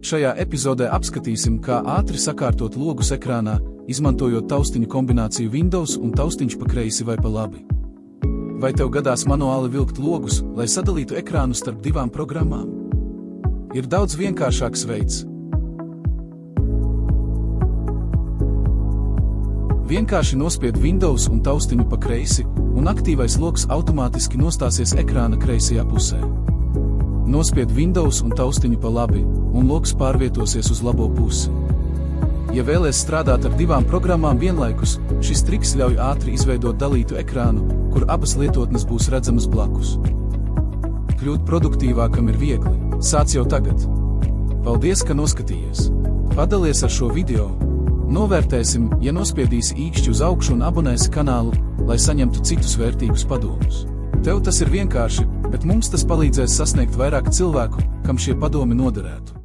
Šajā epizodē apskatīsim, kā ātri sakārtot logus ekrānā, izmantojot taustiņu kombināciju Windows un taustiņš pa kreisi vai pa labi. Vai tev gadās manuāli vilkt logus, lai sadalītu ekrānu starp divām programmām? Ir daudz vienkāršāks veids. Vienkārši nospied Windows un taustiņu pa kreisi, un aktīvais logs automātiski nostāsies ekrāna kreisajā pusē. Nospied Windows un taustiņu pa labi, un logs pārvietosies uz labo pusi. Ja vēlies strādāt ar divām programmām vienlaikus, šis triks ļauj ātri izveidot dalītu ekrānu, kur abas lietotnes būs redzamas blakus. Kļūt produktīvākam ir viegli. Sāc jau tagad. Paldies, ka noskatījies. Padalies ar šo video. Novērtēsim, ja nospiedīsi īkšķi uz augšu un abonēsi kanālu, lai saņemtu citus vērtīgus padomus. Tev tas ir vienkārši, bet mums tas palīdzēs sasniegt vairāk cilvēku, kam šie padomi noderētu.